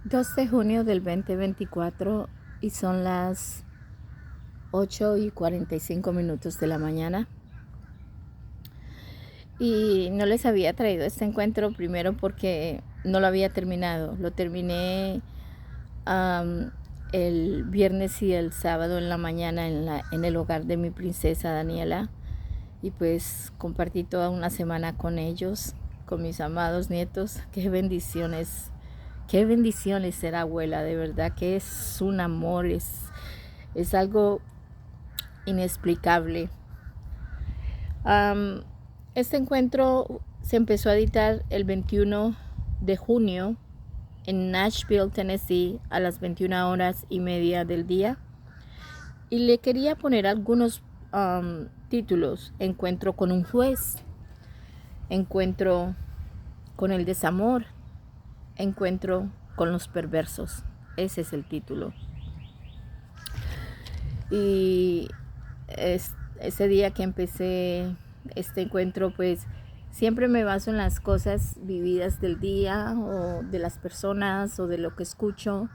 2 de junio del 2024 y son las 8:45 de la mañana. Y no les había traído este encuentro primero porque no lo había terminado. Lo terminé el viernes y el sábado en la mañana en el hogar de mi princesa Daniela. Y pues compartí toda una semana con ellos, con mis amados nietos. Qué bendiciones ser abuela, de verdad que es un amor, es algo inexplicable. Este encuentro se empezó a editar el 21 de junio en Nashville, Tennessee, a las 21:30 del día. Y le quería poner algunos títulos: encuentro con un juez, encuentro con el desamor, encuentro con los perversos. Ese es el título. Y ese día que empecé este encuentro, pues siempre me baso en las cosas vividas del día o de las personas o de lo que escucho.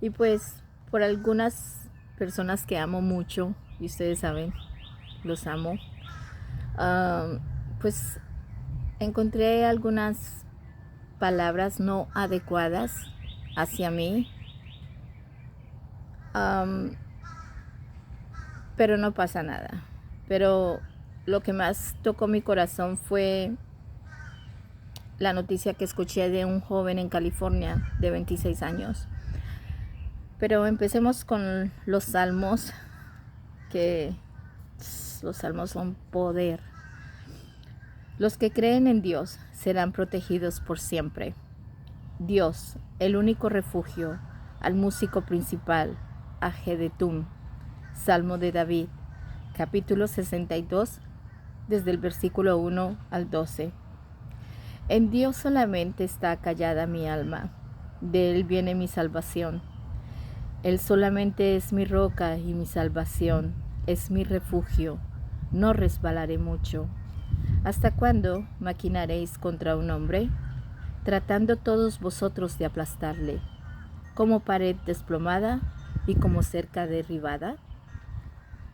Y pues por algunas personas que amo mucho, y ustedes saben, los amo, pues encontré algunas palabras no adecuadas hacia mí. Pero no pasa nada. Pero lo que más tocó mi corazón fue la noticia que escuché de un joven en California de 26 años. Pero empecemos con los salmos, que los salmos son poder. Los que creen en Dios serán protegidos por siempre. Dios, el único refugio, al músico principal, a Jedutun. Salmo de David, capítulo 62, desde el versículo 1 al 12. En Dios solamente está callada mi alma, de Él viene mi salvación. Él solamente es mi roca y mi salvación, es mi refugio, no resbalaré mucho. ¿Hasta cuándo maquinaréis contra un hombre, tratando todos vosotros de aplastarle, como pared desplomada y como cerca derribada?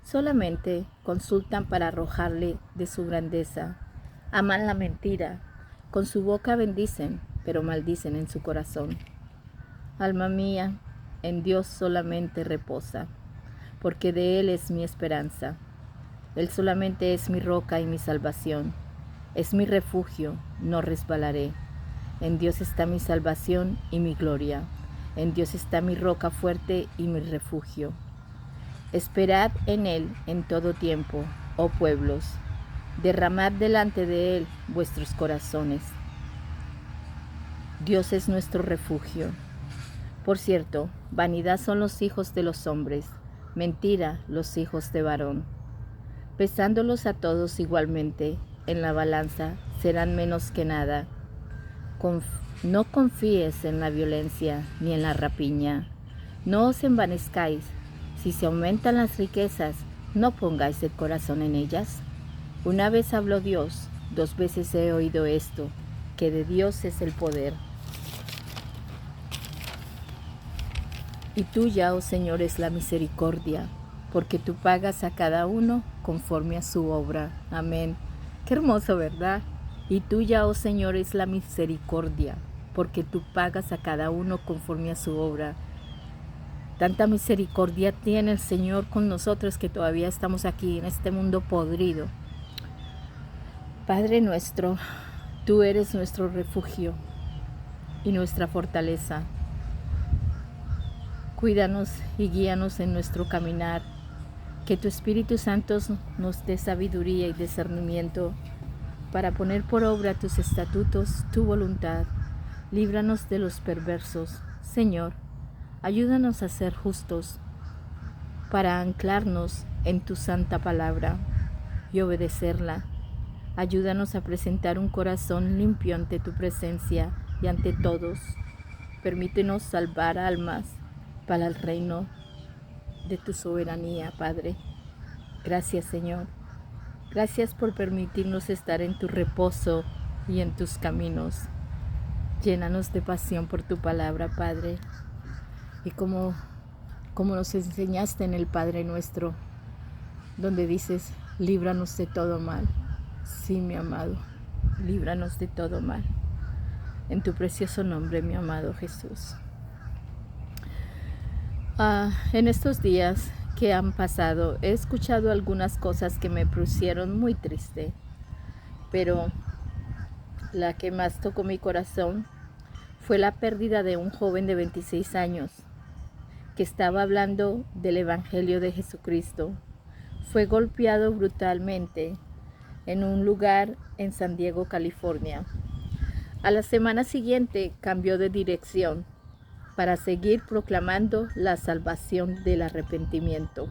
Solamente consultan para arrojarle de su grandeza. Aman la mentira. Con su boca bendicen, pero maldicen en su corazón. Alma mía, en Dios solamente reposa, porque de Él es mi esperanza. Él solamente es mi roca y mi salvación. Es mi refugio, no resbalaré. En Dios está mi salvación y mi gloria. En Dios está mi roca fuerte y mi refugio. Esperad en Él en todo tiempo, oh pueblos, derramad delante de Él vuestros corazones. Dios es nuestro refugio. Por cierto, vanidad son los hijos de los hombres, mentira los hijos de varón. Pesándolos a todos igualmente, en la balanza serán menos que nada. No confíes en la violencia ni en la rapiña. No os envanezcáis. Si se aumentan las riquezas, no pongáis el corazón en ellas. Una vez habló Dios, 2 veces he oído esto, que de Dios es el poder. Y tuya, oh Señor, es la misericordia, porque tú pagas a cada uno conforme a su obra. Amén. Qué hermoso, ¿verdad? Y tuya, oh Señor, es la misericordia, porque tú pagas a cada uno conforme a su obra. Tanta misericordia tiene el Señor con nosotros que todavía estamos aquí en este mundo podrido. Padre nuestro, tú eres nuestro refugio y nuestra fortaleza. Cuídanos y guíanos en nuestro caminar. Que tu Espíritu Santo nos dé sabiduría y discernimiento para poner por obra tus estatutos, tu voluntad. Líbranos de los perversos. Señor, ayúdanos a ser justos, para anclarnos en tu santa palabra y obedecerla. Ayúdanos a presentar un corazón limpio ante tu presencia y ante todos. Permítenos salvar almas para el reino de tu soberanía, Padre. Gracias, Señor. Gracias por permitirnos estar en tu reposo y en tus caminos. Llénanos de pasión por tu palabra, Padre. Y como nos enseñaste en el Padre Nuestro, donde dices, líbranos de todo mal. Sí, mi amado, líbranos de todo mal. En tu precioso nombre, mi amado Jesús. En estos días que han pasado, he escuchado algunas cosas que me pusieron muy triste, pero la que más tocó mi corazón fue la pérdida de un joven de 26 años que estaba hablando del Evangelio de Jesucristo. Fue golpeado brutalmente en un lugar en San Diego, California. A la semana siguiente cambió de dirección para seguir proclamando la salvación del arrepentimiento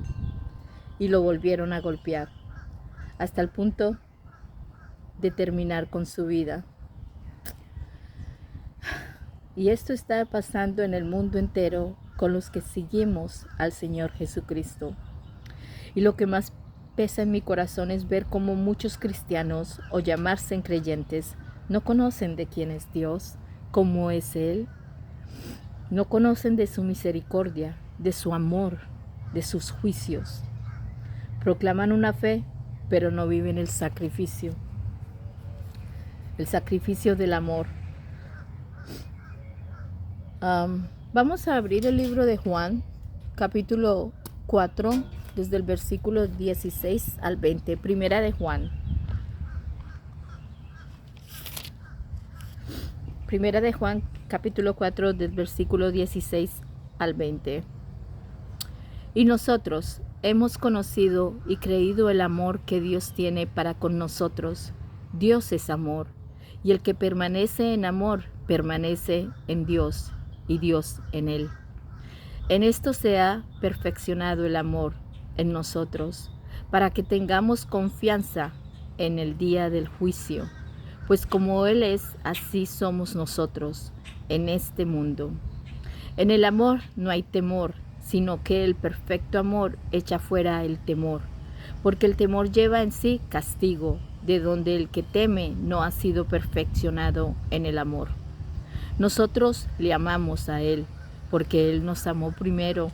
y lo volvieron a golpear hasta el punto de terminar con su vida. Y esto está pasando en el mundo entero con los que seguimos al Señor Jesucristo. Y lo que más pesa en mi corazón es ver cómo muchos cristianos o llamarse creyentes no conocen de quién es Dios, cómo es Él. No conocen de su misericordia, de su amor, de sus juicios. Proclaman una fe, pero no viven el sacrificio del amor. Vamos a abrir el libro de Juan, capítulo 4, desde el versículo 16 al 20. Primera de Juan. Primera de Juan, capítulo 4, del versículo 16 al 20. Y nosotros hemos conocido y creído el amor que Dios tiene para con nosotros. Dios es amor, y el que permanece en amor, permanece en Dios, y Dios en él. En esto se ha perfeccionado el amor en nosotros, para que tengamos confianza en el día del juicio. Pues como Él es, así somos nosotros en este mundo. En el amor no hay temor, sino que el perfecto amor echa fuera el temor, porque el temor lleva en sí castigo, de donde el que teme no ha sido perfeccionado en el amor. Nosotros le amamos a Él, porque Él nos amó primero.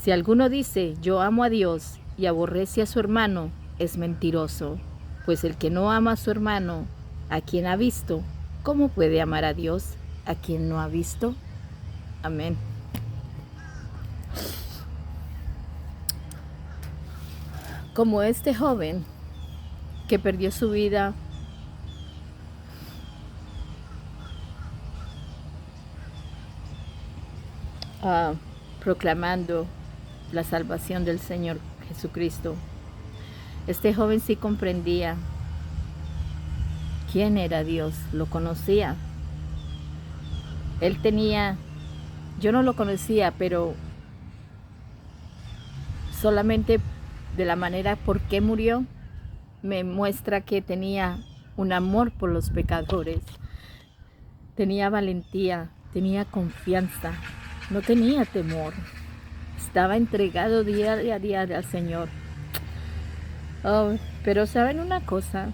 Si alguno dice, yo amo a Dios, y aborrece a su hermano, es mentiroso. Pues el que no ama a su hermano, a quien ha visto, ¿cómo puede amar a Dios, a quien no ha visto? Amén. Como este joven que perdió su vida proclamando la salvación del Señor Jesucristo. Este joven sí comprendía quién era Dios, lo conocía. Yo no lo conocía, pero solamente de la manera por qué murió, me muestra que tenía un amor por los pecadores, tenía valentía, tenía confianza, no tenía temor, estaba entregado día a día al Señor. Pero ¿saben una cosa?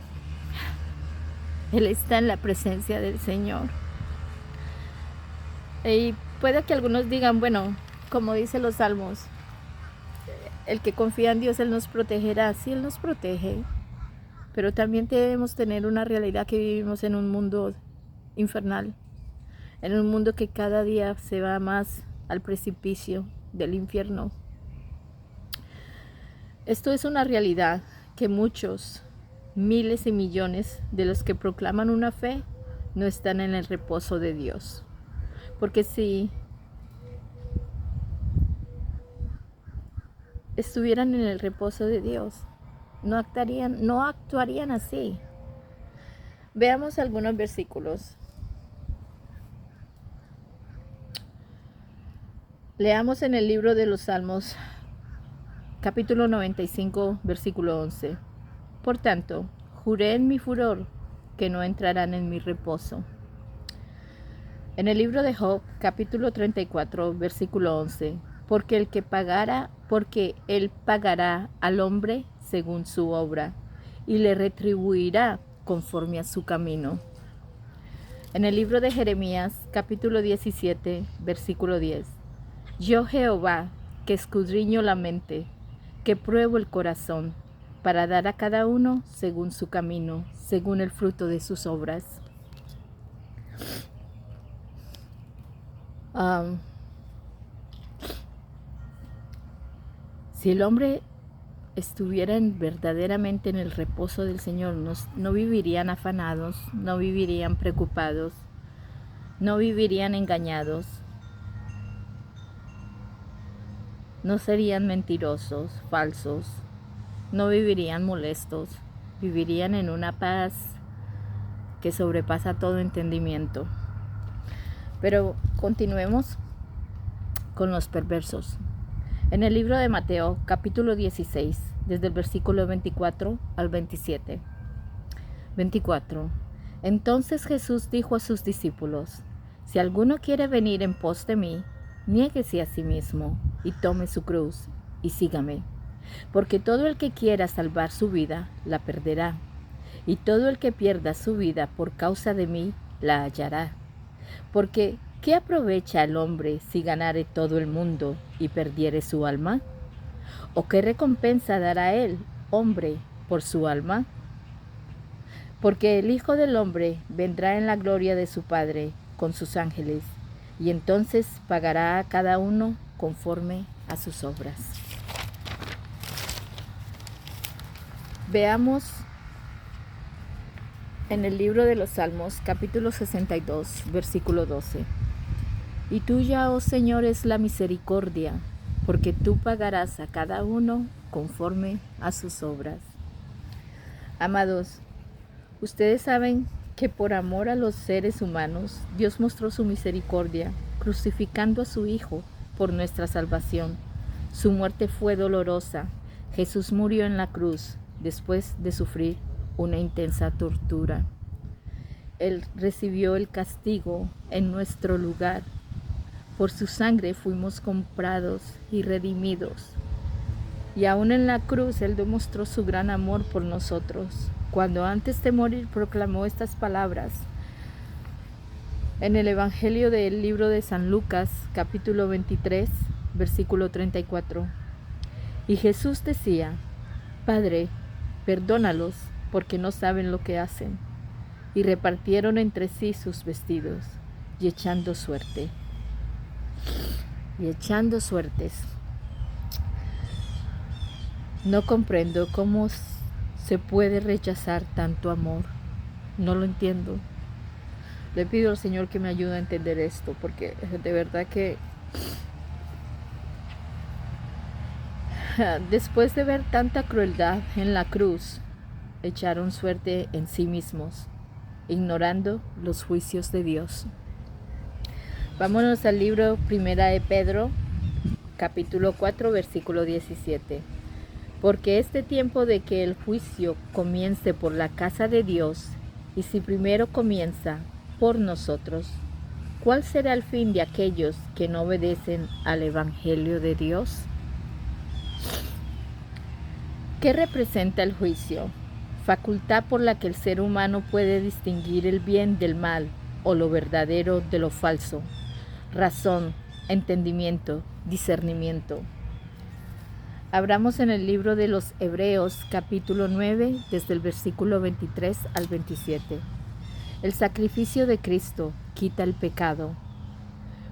Él está en la presencia del Señor. Y puede que algunos digan, bueno, como dice los salmos, el que confía en Dios, Él nos protegerá. Sí, Él nos protege. Pero también debemos tener una realidad que vivimos en un mundo infernal. En un mundo que cada día se va más al precipicio del infierno. Esto es una realidad que muchos, miles y millones de los que proclaman una fe no están en el reposo de Dios. Porque si estuvieran en el reposo de Dios, no actuarían así. Veamos algunos versículos. Leamos en el libro de los Salmos, capítulo 95, versículo 11. Por tanto, juré en mi furor que no entrarán en mi reposo. En el libro de Job, capítulo 34, versículo 11. Porque él pagará al hombre según su obra, y le retribuirá conforme a su camino. En el libro de Jeremías, capítulo 17, versículo 10. Yo Jehová, que escudriño la mente, que pruebo el corazón, para dar a cada uno según su camino, según el fruto de sus obras. Si el hombre estuviera verdaderamente en el reposo del Señor, no vivirían afanados, no vivirían preocupados, no vivirían engañados, no serían mentirosos, falsos, no vivirían molestos, vivirían en una paz que sobrepasa todo entendimiento. Pero continuemos con los perversos. En el libro de Mateo, capítulo 16, desde el versículo 24 al 27. 24. Entonces Jesús dijo a sus discípulos: Si alguno quiere venir en pos de mí, niéguese a sí mismo y tome su cruz y sígame. Porque todo el que quiera salvar su vida, la perderá. Y todo el que pierda su vida por causa de mí, la hallará. Porque ¿qué aprovecha el hombre si ganare todo el mundo y perdiere su alma? ¿O qué recompensa dará él, hombre, por su alma? Porque el Hijo del Hombre vendrá en la gloria de su Padre con sus ángeles, y entonces pagará a cada uno conforme a sus obras. Veamos en el libro de los Salmos, capítulo 62, versículo 12. Y tuya, oh Señor, es la misericordia, porque tú pagarás a cada uno conforme a sus obras. Amados, ustedes saben que por amor a los seres humanos, Dios mostró su misericordia, crucificando a su Hijo por nuestra salvación. Su muerte fue dolorosa. Jesús murió en la cruz después de sufrir una intensa tortura. Él recibió el castigo en nuestro lugar. Por su sangre fuimos comprados y redimidos. Y aún en la cruz Él demostró su gran amor por nosotros, cuando antes de morir proclamó estas palabras. En el Evangelio del libro de San Lucas, capítulo 23, versículo 34. Y Jesús decía: Padre, perdónalos, porque no saben lo que hacen. Y repartieron entre sí sus vestidos, y echando suertes. No comprendo cómo se puede rechazar tanto amor. No lo entiendo. Le pido al Señor que me ayude a entender esto, porque de verdad que después de ver tanta crueldad en la cruz, echaron suerte en sí mismos, ignorando los juicios de Dios. Vámonos al libro Primera de Pedro, capítulo 4, versículo 17. Porque este tiempo de que el juicio comience por la casa de Dios, y si primero comienza por nosotros, ¿cuál será el fin de aquellos que no obedecen al Evangelio de Dios? ¿Qué representa el juicio? Facultad por la que el ser humano puede distinguir el bien del mal o lo verdadero de lo falso. Razón, entendimiento, discernimiento. Abramos en el libro de los Hebreos, capítulo 9, desde el versículo 23 al 27. El sacrificio de Cristo quita el pecado.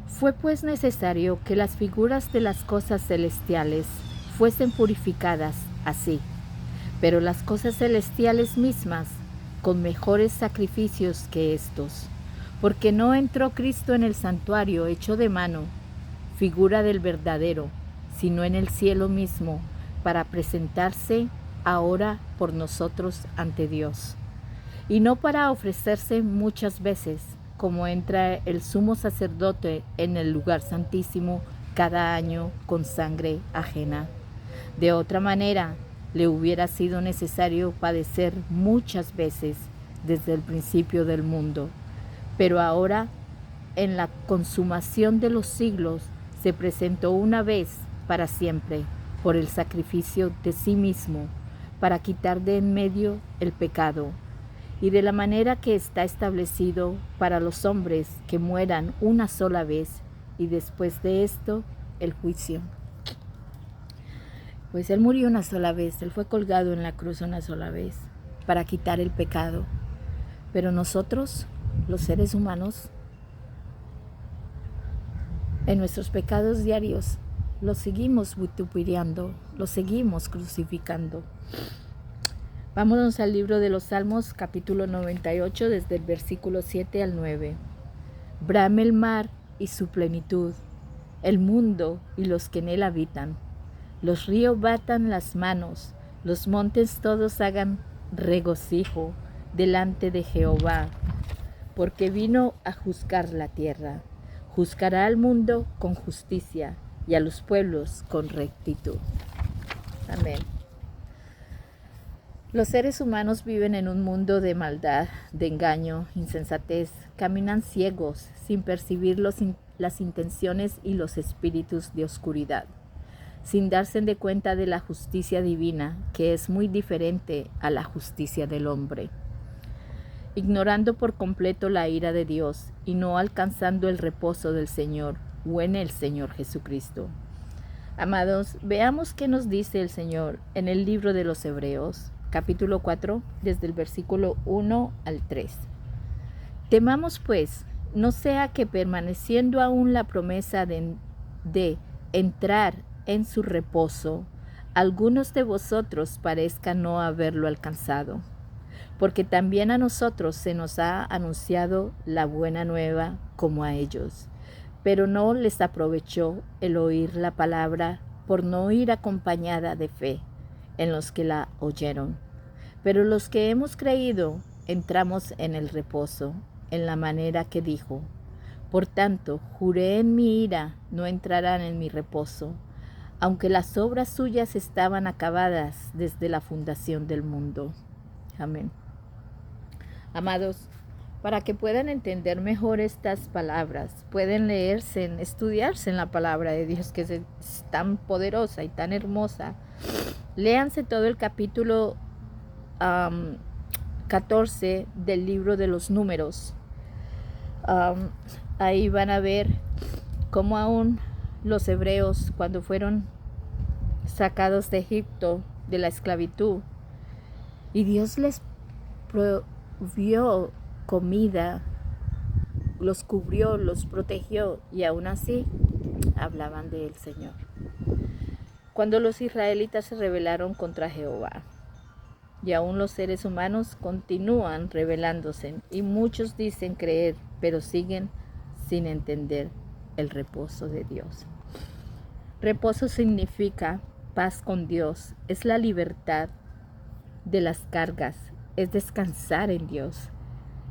Fue pues necesario que las figuras de las cosas celestiales fuesen purificadas así, pero las cosas celestiales mismas con mejores sacrificios que estos, porque no entró Cristo en el santuario hecho de mano, figura del verdadero, sino en el cielo mismo, para presentarse ahora por nosotros ante Dios, y no para ofrecerse muchas veces, como entra el sumo sacerdote en el lugar santísimo cada año con sangre ajena. De otra manera, le hubiera sido necesario padecer muchas veces desde el principio del mundo. Pero ahora, en la consumación de los siglos, se presentó una vez para siempre por el sacrificio de sí mismo, para quitar de en medio el pecado, y de la manera que está establecido para los hombres que mueran una sola vez, y después de esto, el juicio. Pues Él murió una sola vez, Él fue colgado en la cruz una sola vez para quitar el pecado. Pero nosotros, los seres humanos, en nuestros pecados diarios, los seguimos vituperiando, los seguimos crucificando. Vámonos al libro de los Salmos, capítulo 98, desde el versículo 7 al 9. Brame el mar y su plenitud, el mundo y los que en él habitan. Los ríos batan las manos, los montes todos hagan regocijo delante de Jehová, porque vino a juzgar la tierra. Juzgará al mundo con justicia y a los pueblos con rectitud. Amén. Los seres humanos viven en un mundo de maldad, de engaño, insensatez. Caminan ciegos, sin percibir las intenciones y los espíritus de oscuridad, sin darse de cuenta de la justicia divina, que es muy diferente a la justicia del hombre. Ignorando por completo la ira de Dios y no alcanzando el reposo del Señor o en el Señor Jesucristo. Amados, veamos qué nos dice el Señor en el libro de los Hebreos, capítulo 4, desde el versículo 1 al 3. Temamos pues, no sea que permaneciendo aún la promesa de entrar en su reposo, algunos de vosotros parezcan no haberlo alcanzado. Porque también a nosotros se nos ha anunciado la buena nueva como a ellos, pero no les aprovechó el oír la palabra por no ir acompañada de fe en los que la oyeron. Pero los que hemos creído entramos en el reposo, en la manera que dijo: por tanto, juré en mi ira, no entrarán en mi reposo, aunque las obras suyas estaban acabadas desde la fundación del mundo. Amén. Amados, para que puedan entender mejor estas palabras, pueden leerse, estudiarse en la palabra de Dios, que es tan poderosa y tan hermosa. Léanse todo el capítulo 14 del libro de los Números. Ahí van a ver cómo aún los hebreos, cuando fueron sacados de Egipto, de la esclavitud, y Dios les proveyó comida, los cubrió, los protegió, y aún así hablaban del Señor. Cuando los israelitas se rebelaron contra Jehová, y aún los seres humanos continúan rebelándose, y muchos dicen creer, pero siguen sin entender el reposo de Dios. Reposo significa paz con Dios, es la libertad de las cargas, es descansar en Dios,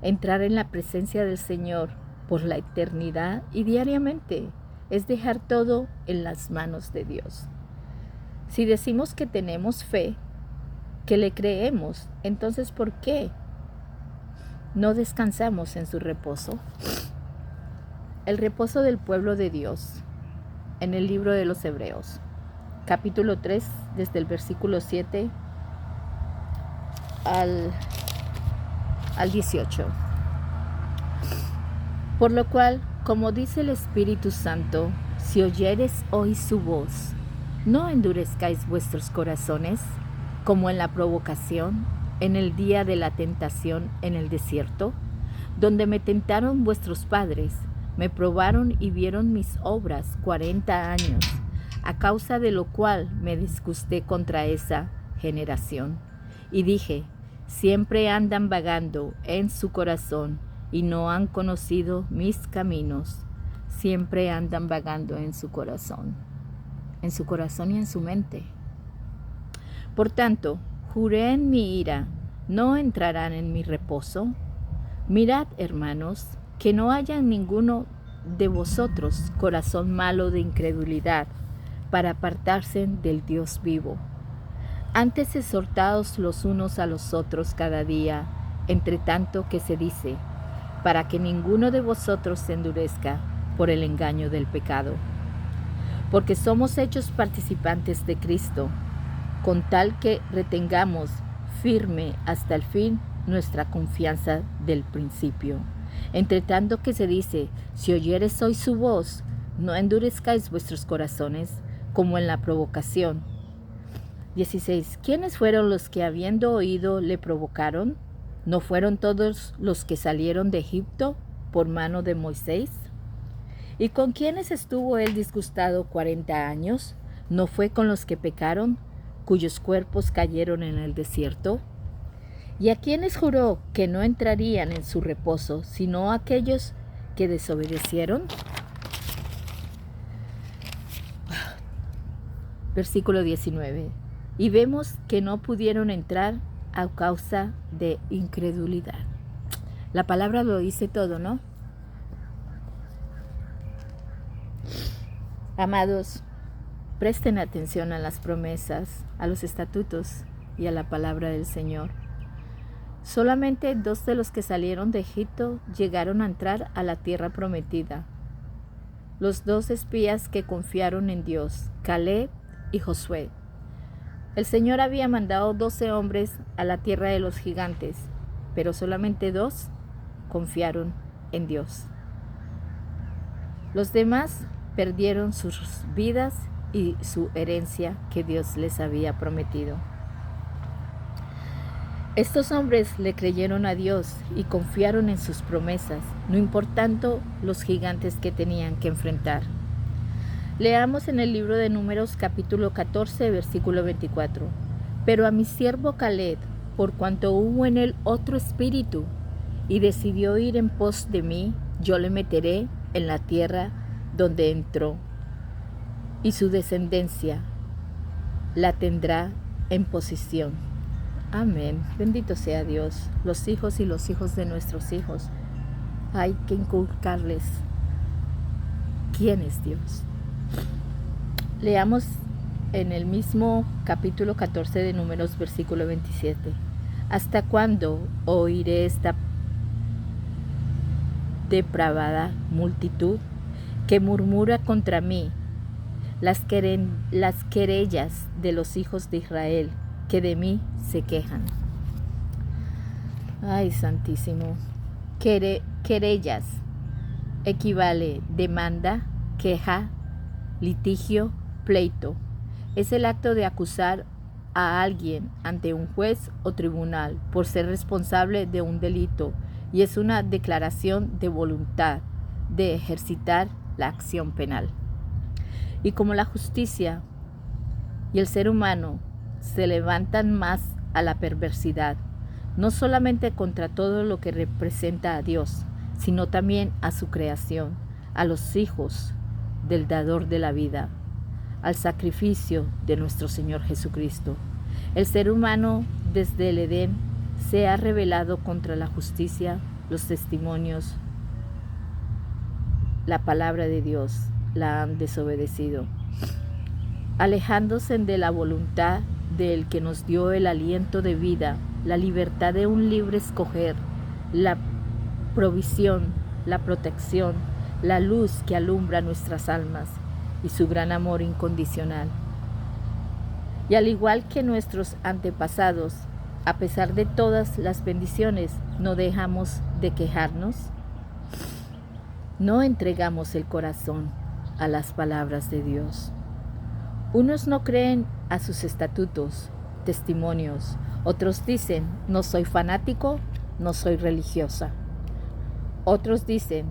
entrar en la presencia del Señor por la eternidad y diariamente, es dejar todo en las manos de Dios. Si decimos que tenemos fe, que le creemos, entonces ¿por qué no descansamos en su reposo? El reposo del pueblo de Dios, en el libro de los Hebreos, capítulo 3, desde el versículo 7 al 18. Por lo cual, como dice el Espíritu Santo, si oyeres hoy su voz, no endurezcáis vuestros corazones, como en la provocación, en el día de la tentación en el desierto, donde me tentaron vuestros padres, me probaron y vieron mis obras 40 años, a causa de lo cual me disgusté contra esa generación. Y dije: siempre andan vagando en su corazón y no han conocido mis caminos. Siempre andan vagando en su corazón y en su mente. Por tanto, juré en mi ira, no entrarán en mi reposo. Mirad, hermanos, que no haya en ninguno de vosotros corazón malo de incredulidad, para apartarse del Dios vivo. Antes exhortaos los unos a los otros cada día, entre tanto que se dice, para que ninguno de vosotros se endurezca por el engaño del pecado. Porque somos hechos participantes de Cristo, con tal que retengamos firme hasta el fin nuestra confianza del principio. Entre tanto que se dice, si oyeres hoy su voz, no endurezcáis vuestros corazones, como en la provocación. 16. ¿Quiénes fueron los que habiendo oído le provocaron? ¿No fueron todos los que salieron de Egipto por mano de Moisés? ¿Y con quiénes estuvo él disgustado 40 años? ¿No fue con los que pecaron, cuyos cuerpos cayeron en el desierto? ¿Y a quiénes juró que no entrarían en su reposo, sino a aquellos que desobedecieron? Versículo 19. Y vemos que no pudieron entrar a causa de incredulidad. La palabra lo dice todo, ¿no? Amados, presten atención a las promesas, a los estatutos y a la palabra del Señor. Solamente 2 de los que salieron de Egipto llegaron a entrar a la tierra prometida. Los 2 espías que confiaron en Dios, Caleb y Josué. El Señor había mandado 12 hombres a la tierra de los gigantes, pero solamente 2 confiaron en Dios. Los demás perdieron sus vidas y su herencia que Dios les había prometido. Estos hombres le creyeron a Dios y confiaron en sus promesas, no importando los gigantes que tenían que enfrentar. Leamos en el libro de Números capítulo 14, versículo 24. Pero a mi siervo Caleb, por cuanto hubo en él otro espíritu, y decidió ir en pos de mí, yo le meteré en la tierra donde entró, y su descendencia la tendrá en posesión. Amén. Bendito sea Dios. Los hijos y los hijos de nuestros hijos, hay que inculcarles quién es Dios. Leamos en el mismo capítulo 14 de Números, versículo 27. ¿Hasta cuándo oiré esta depravada multitud que murmura contra mí? Las querellas de los hijos de Israel que de mí se quejan. Ay, santísimo. Querellas equivale demanda, queja, litigio, pleito. Es el acto de acusar a alguien ante un juez o tribunal por ser responsable de un delito y es una declaración de voluntad de ejercitar la acción penal. Y como la justicia y el ser humano se levantan más a la perversidad, no solamente contra todo lo que representa a Dios, sino también a su creación, a los hijos del dador de la vida, al sacrificio de nuestro Señor Jesucristo. El ser humano desde el Edén se ha rebelado contra la justicia, los testimonios, la palabra de Dios, la han desobedecido, alejándose de la voluntad del que nos dio el aliento de vida, la libertad de un libre escoger, la provisión, la protección, la luz que alumbra nuestras almas y su gran amor incondicional. Y al igual que nuestros antepasados, a pesar de todas las bendiciones, no dejamos de quejarnos, no entregamos el corazón a las palabras de Dios. Unos no creen a sus estatutos, testimonios. Otros dicen, no soy fanático, no soy religiosa. Otros dicen,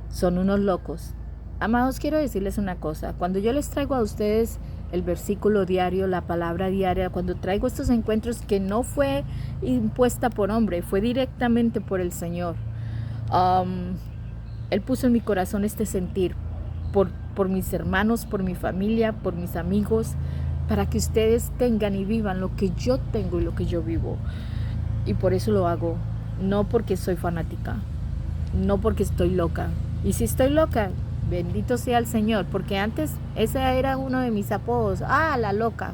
son unos locos. Amados, quiero decirles una cosa. Cuando yo les traigo a ustedes el versículo diario, la palabra diaria, cuando traigo estos encuentros que no fue impuesta por hombre, fue directamente por el Señor. Él puso en mi corazón este sentir por mis hermanos, por mi familia, por mis amigos, para que ustedes tengan y vivan lo que yo tengo y lo que yo vivo. Y por eso lo hago, no porque soy fanática, no porque estoy loca. Y si estoy loca, bendito sea el Señor, porque antes ese era uno de mis apodos, la loca,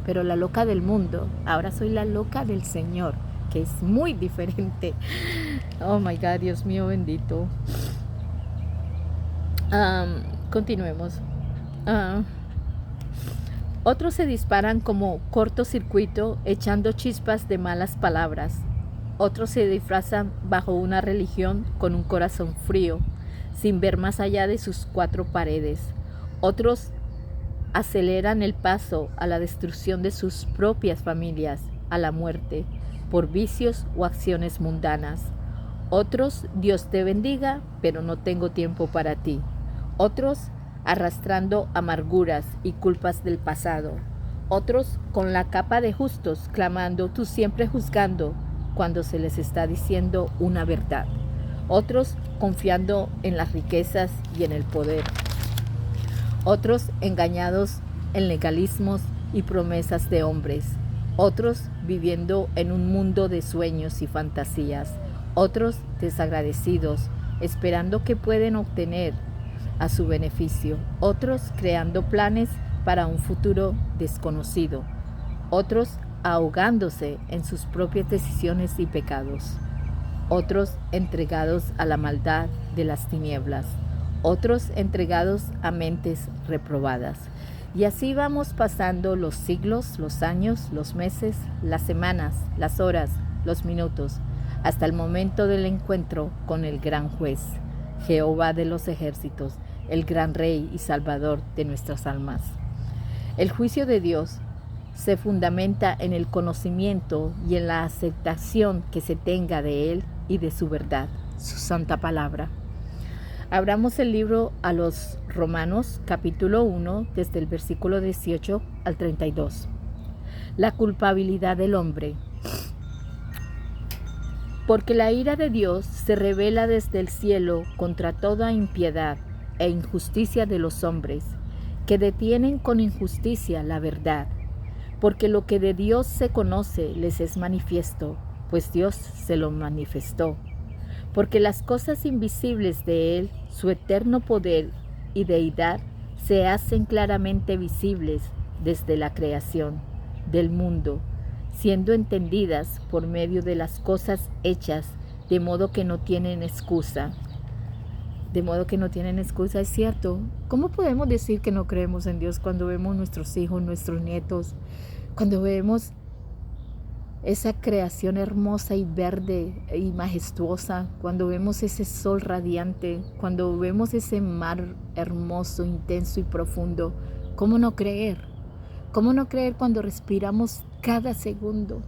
pero la loca del mundo. Ahora soy la loca del Señor, que es muy diferente. Oh my God, Dios mío bendito. Continuemos. Otros se disparan como cortocircuito echando chispas de malas palabras. Otros se disfrazan bajo una religión con un corazón frío, sin ver más allá de sus cuatro paredes. Otros aceleran el paso a la destrucción de sus propias familias, a la muerte, por vicios o acciones mundanas. Otros, Dios te bendiga, pero no tengo tiempo para ti. Otros, arrastrando amarguras y culpas del pasado. Otros, con la capa de justos, clamando, tú siempre juzgando, cuando se les está diciendo una verdad. Otros, confiando en las riquezas y en el poder. Otros, engañados en legalismos y promesas de hombres. Otros, viviendo en un mundo de sueños y fantasías. Otros, desagradecidos, esperando que pueden obtener a su beneficio. Otros, creando planes para un futuro desconocido. Otros, ahogándose en sus propias decisiones y pecados. Otros, entregados a la maldad de las tinieblas. Otros, entregados a mentes reprobadas. Y así vamos pasando los siglos, los años, los meses, las semanas, las horas, los minutos, hasta el momento del encuentro con el gran juez, Jehová de los ejércitos, el gran Rey y Salvador de nuestras almas. El juicio de Dios se fundamenta en el conocimiento y en la aceptación que se tenga de Él y de su verdad, su santa palabra. Abramos el libro a los Romanos, capítulo 1, desde el versículo 18 al 32. La culpabilidad del hombre. Porque la ira de Dios se revela desde el cielo contra toda impiedad e injusticia de los hombres, que detienen con injusticia la verdad. Porque lo que de Dios se conoce les es manifiesto, pues Dios se lo manifestó. Porque las cosas invisibles de Él, su eterno poder y deidad, se hacen claramente visibles desde la creación del mundo, siendo entendidas por medio de las cosas hechas, de modo que no tienen excusa. De modo que no tienen excusa, es cierto. ¿Cómo podemos decir que no creemos en Dios cuando vemos nuestros hijos, nuestros nietos, cuando vemos esa creación hermosa y verde y majestuosa, cuando vemos ese sol radiante, cuando vemos ese mar hermoso, intenso y profundo? ¿Cómo no creer? ¿Cómo no creer cuando respiramos cada segundo?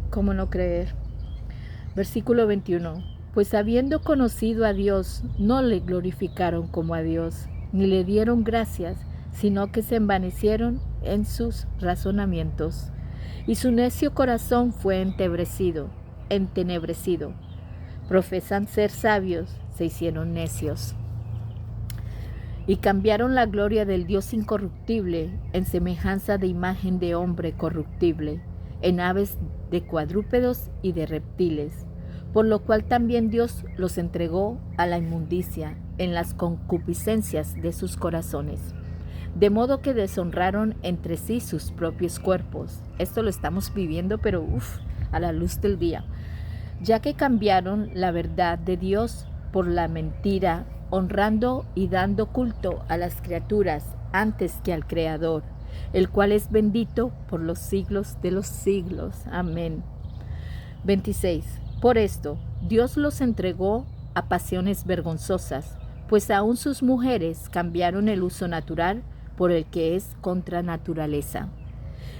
¿Cómo no creer? Versículo 21. Pues habiendo conocido a Dios, no le glorificaron como a Dios, ni le dieron gracias, sino que se envanecieron en sus razonamientos. Y su necio corazón fue entenebrecido. Profesan ser sabios, se hicieron necios. Y cambiaron la gloria del Dios incorruptible en semejanza de imagen de hombre corruptible, en aves, de cuadrúpedos y de reptiles, por lo cual también Dios los entregó a la inmundicia en las concupiscencias de sus corazones, de modo que deshonraron entre sí sus propios cuerpos. Esto lo estamos viviendo, pero a la luz del día, ya que cambiaron la verdad de Dios por la mentira, honrando y dando culto a las criaturas antes que al Creador, el cual es bendito por los siglos de los siglos. Amén. 26. Por esto, Dios los entregó a pasiones vergonzosas, pues aún sus mujeres cambiaron el uso natural por el que es contra naturaleza.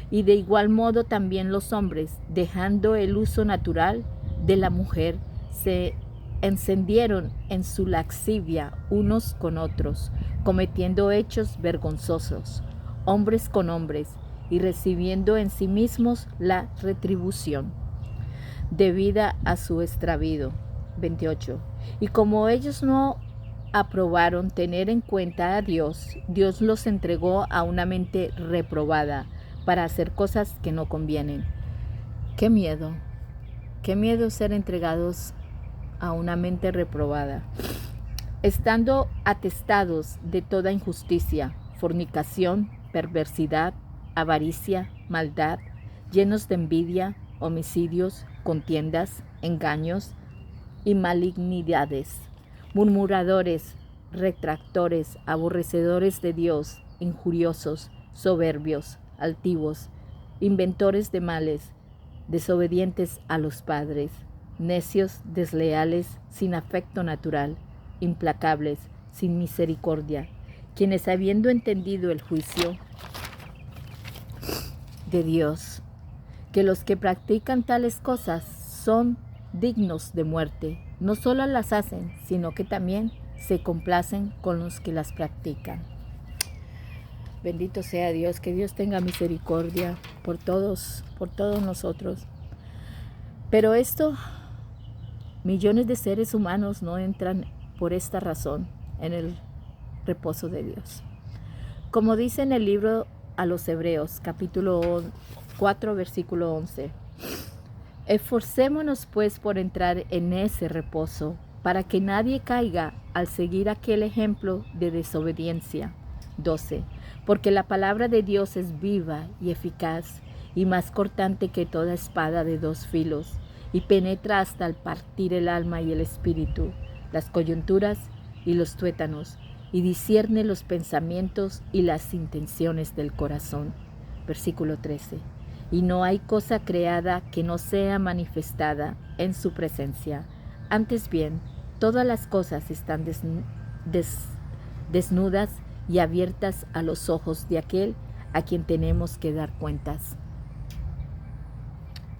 Y de igual modo también los hombres, dejando el uso natural de la mujer, se encendieron en su lascivia unos con otros, cometiendo hechos vergonzosos, hombres con hombres, y recibiendo en sí mismos la retribución debida a su extravío. 28. Y como ellos no aprobaron tener en cuenta a Dios, Dios los entregó a una mente reprobada para hacer cosas que no convienen. ¡Qué miedo! ¡Qué miedo ser entregados a una mente reprobada! Estando atestados de toda injusticia, fornicación, perversidad, avaricia, maldad, llenos de envidia, homicidios, contiendas, engaños y malignidades, murmuradores, retractores, aborrecedores de Dios, injuriosos, soberbios, altivos, inventores de males, desobedientes a los padres, necios, desleales, sin afecto natural, implacables, sin misericordia, quienes habiendo entendido el juicio de Dios, que los que practican tales cosas son dignos de muerte, no solo las hacen, sino que también se complacen con los que las practican. Bendito sea Dios, que Dios tenga misericordia por todos nosotros. Pero millones de seres humanos no entran por esta razón en el reposo de Dios. Como dice en el libro a los Hebreos, capítulo 4, versículo 11. Esforcémonos pues por entrar en ese reposo, para que nadie caiga al seguir aquel ejemplo de desobediencia. 12. Porque la palabra de Dios es viva y eficaz, y más cortante que toda espada de dos filos, y penetra hasta el partir el alma y el espíritu, las coyunturas y los tuétanos, y discierne los pensamientos y las intenciones del corazón. Versículo 13. Y no hay cosa creada que no sea manifestada en su presencia. Antes bien, todas las cosas están desnudas y abiertas a los ojos de aquel a quien tenemos que dar cuentas.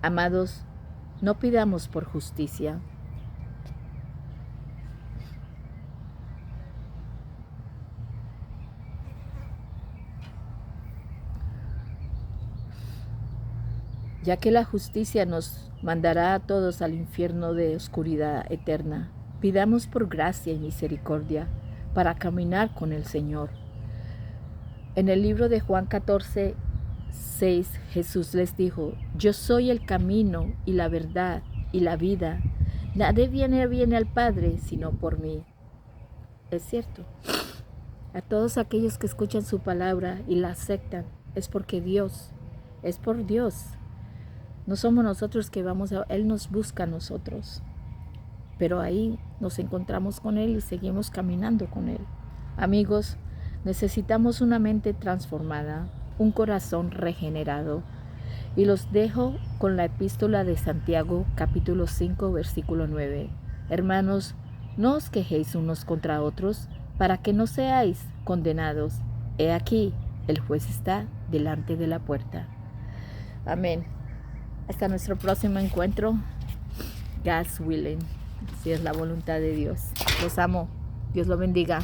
Amados, no pidamos por justicia. Ya que la justicia nos mandará a todos al infierno de oscuridad eterna, pidamos por gracia y misericordia para caminar con el Señor. En el libro de Juan 14, 6, Jesús les dijo: yo soy el camino y la verdad y la vida. Nadie viene al Padre sino por mí. Es cierto. A todos aquellos que escuchan su palabra y la aceptan, es porque es por Dios. No somos nosotros que Él nos busca a nosotros. Pero ahí nos encontramos con Él y seguimos caminando con Él. Amigos, necesitamos una mente transformada, un corazón regenerado. Y los dejo con la epístola de Santiago, capítulo 5, versículo 9. Hermanos, no os quejéis unos contra otros, para que no seáis condenados. He aquí, el juez está delante de la puerta. Amén. Hasta nuestro próximo encuentro. God's willing. Si es la voluntad de Dios. Los amo. Dios lo bendiga.